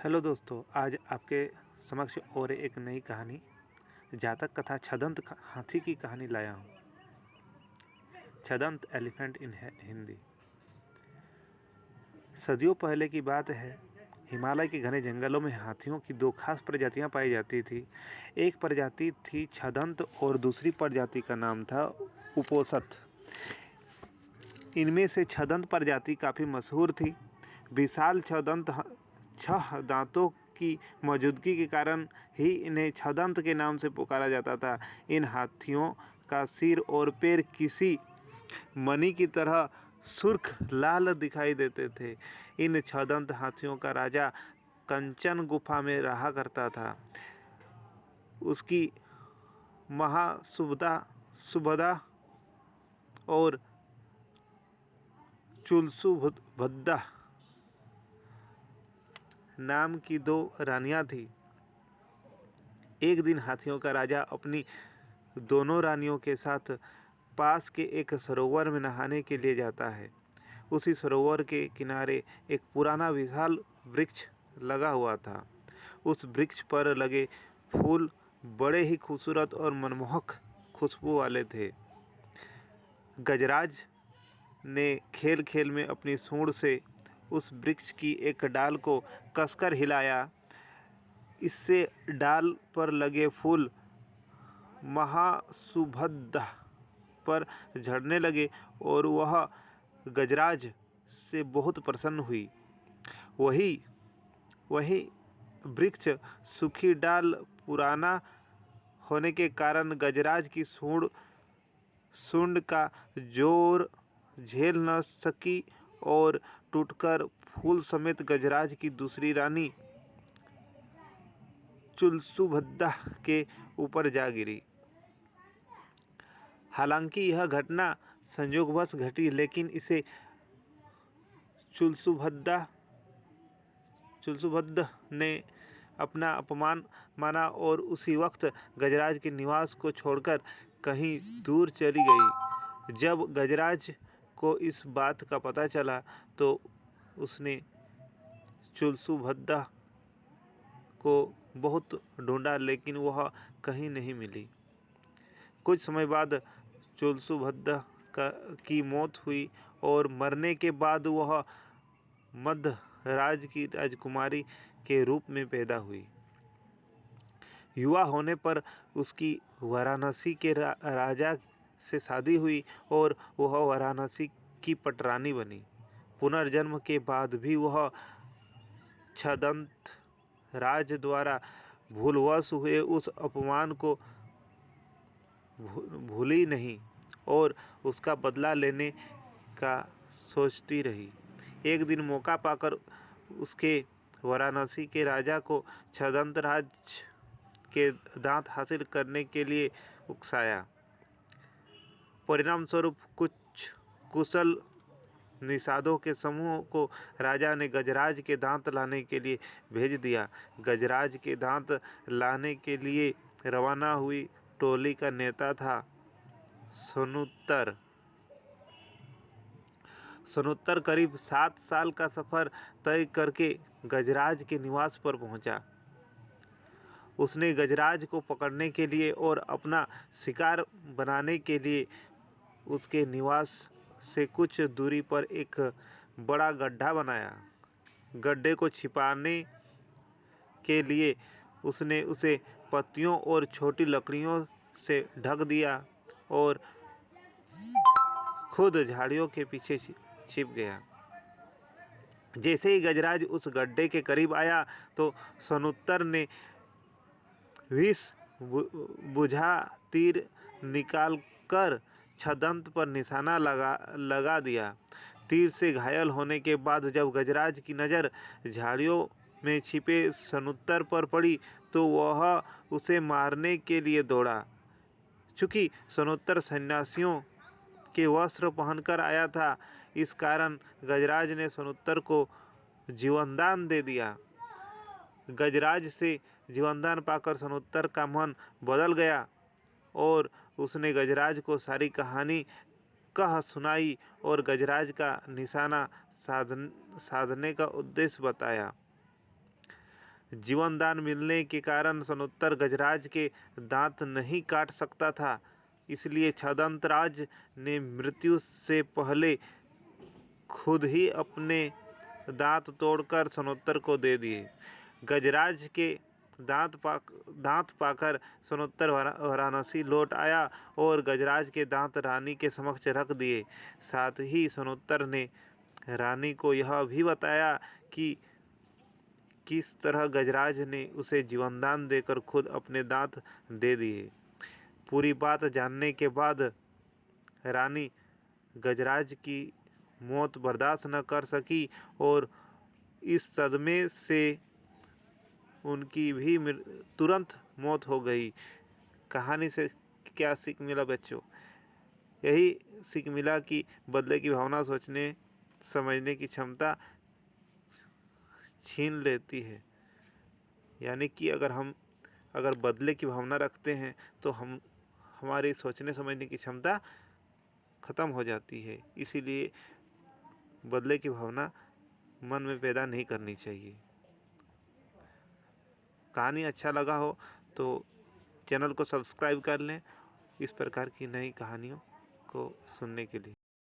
Hello दोस्तों, आज आपके समक्ष और एक नई कहानी जातक कथा छदंत हाथी की कहानी लाया हूँ। छदंत एलिफेंट इन हिंदी। सदियों पहले की बात है। हिमालय के घने जंगलों में हाथियों की दो खास प्रजातियां पाई जाती थी। एक प्रजाति थी छदंत और दूसरी प्रजाति का नाम था उपोषत। इनमें से छदंत प्रजाति काफ़ी मशहूर थी। विशाल छदंत 6 दांतों की मौजूदगी के कारण ही इन्हें छदंत के नाम से पुकारा जाता था। इन हाथियों का सिर और पैर किसी मणि की तरह सुर्ख लाल दिखाई देते थे। इन छदंत हाथियों का राजा कंचन गुफा में रहा करता था। उसकी महासुभदा और चुलसुभद्दा नाम की 2 रानियां थीं। एक दिन हाथियों का राजा अपनी दोनों रानियों के साथ पास के एक सरोवर में नहाने के लिए जाता है। उसी सरोवर के किनारे एक पुराना विशाल वृक्ष लगा हुआ था। उस वृक्ष पर लगे फूल बड़े ही खूबसूरत और मनमोहक खुशबू वाले थे। गजराज ने खेल खेल में अपनी सूंड से उस वृक्ष की एक डाल को कसकर हिलाया। इससे डाल पर लगे फूल महासुभद्दा पर झड़ने लगे और वह गजराज से बहुत प्रसन्न हुई। वही वृक्ष सूखी डाल पुराना होने के कारण गजराज की सूंड का जोर झेल न सकी और टूटकर फूल समेत गजराज की दूसरी रानी चुलसुभद्दा के ऊपर जा गिरी। हालांकि यह घटना संयोगवश घटी, लेकिन इसे चुलसुभद्दा ने अपना अपमान माना और उसी वक्त गजराज के निवास को छोड़कर कहीं दूर चली गई। जब गजराज को इस बात का पता चला तो उसने चुलसुभद्दा को बहुत ढूंढा, लेकिन वह कहीं नहीं मिली। कुछ समय बाद चुलसुभद्दा की मौत हुई और मरने के बाद वह मध्यराज की राजकुमारी के रूप में पैदा हुई। युवा होने पर उसकी वाराणसी के राजा से शादी हुई और वह वाराणसी की पटरानी बनी। पुनर्जन्म के बाद भी वह छदंत राज द्वारा भूलवश हुए उस अपमान को भूली नहीं और उसका बदला लेने का सोचती रही। एक दिन मौका पाकर उसके वाराणसी के राजा को छदंत राज के दांत हासिल करने के लिए उकसाया। परिणाम स्वरूप कुछ कुशल निषादों के समूह को राजा ने गजराज के दांत लाने के लिए भेज दिया। गजराज के दांत लाने के लिए रवाना हुई टोली का नेता था सनुत्तर करीब 7 साल का सफ़र तय करके गजराज के निवास पर पहुंचा। उसने गजराज को पकड़ने के लिए और अपना शिकार बनाने के लिए उसके निवास से कुछ दूरी पर एक बड़ा गड्ढा बनाया। गड्ढे को छिपाने के लिए उसने उसे पत्तियों और छोटी लकड़ियों से ढक दिया और खुद झाड़ियों के पीछे छिप गया। जैसे ही गजराज उस गड्ढे के करीब आया तो सनुत्तर ने विष बुझा तीर निकालकर छदंत पर निशाना लगा दिया। तीर से घायल होने के बाद जब गजराज की नज़र झाड़ियों में छिपे सनुत्तर पर पड़ी तो वह उसे मारने के लिए दौड़ा। चूँकि सनुत्तर सन्यासियों के वस्त्र पहनकर आया था, इस कारण गजराज ने सनुत्तर को जीवनदान दे दिया। गजराज से जीवनदान पाकर सनुत्तर का मन बदल गया और उसने गजराज को सारी कहानी कह सुनाई और गजराज का निशाना साधने का उद्देश्य बताया। जीवन दान मिलने के कारण सनुत्तर गजराज के दांत नहीं काट सकता था, इसलिए छदंतराज ने मृत्यु से पहले खुद ही अपने दांत तोड़कर सनुत्तर को दे दिए। गजराज के दांत पाकर सनुत्तर वाराणसी लौट आया और गजराज के दांत रानी के समक्ष रख दिए। साथ ही सनुत्तर ने रानी को यह भी बताया कि किस तरह गजराज ने उसे जीवनदान देकर खुद अपने दांत दे दिए। पूरी बात जानने के बाद रानी गजराज की मौत बर्दाश्त न कर सकी और इस सदमे से उनकी भी तुरंत मौत हो गई। कहानी से क्या सीख मिला बच्चों? यही सीख मिला कि बदले की भावना सोचने समझने की क्षमता छीन लेती है। यानी कि अगर बदले की भावना रखते हैं तो हमारी सोचने समझने की क्षमता ख़त्म हो जाती है। इसीलिए बदले की भावना मन में पैदा नहीं करनी चाहिए। कहानी अच्छा लगा हो तो चैनल को सब्सक्राइब कर लें इस प्रकार की नई कहानियों को सुनने के लिए।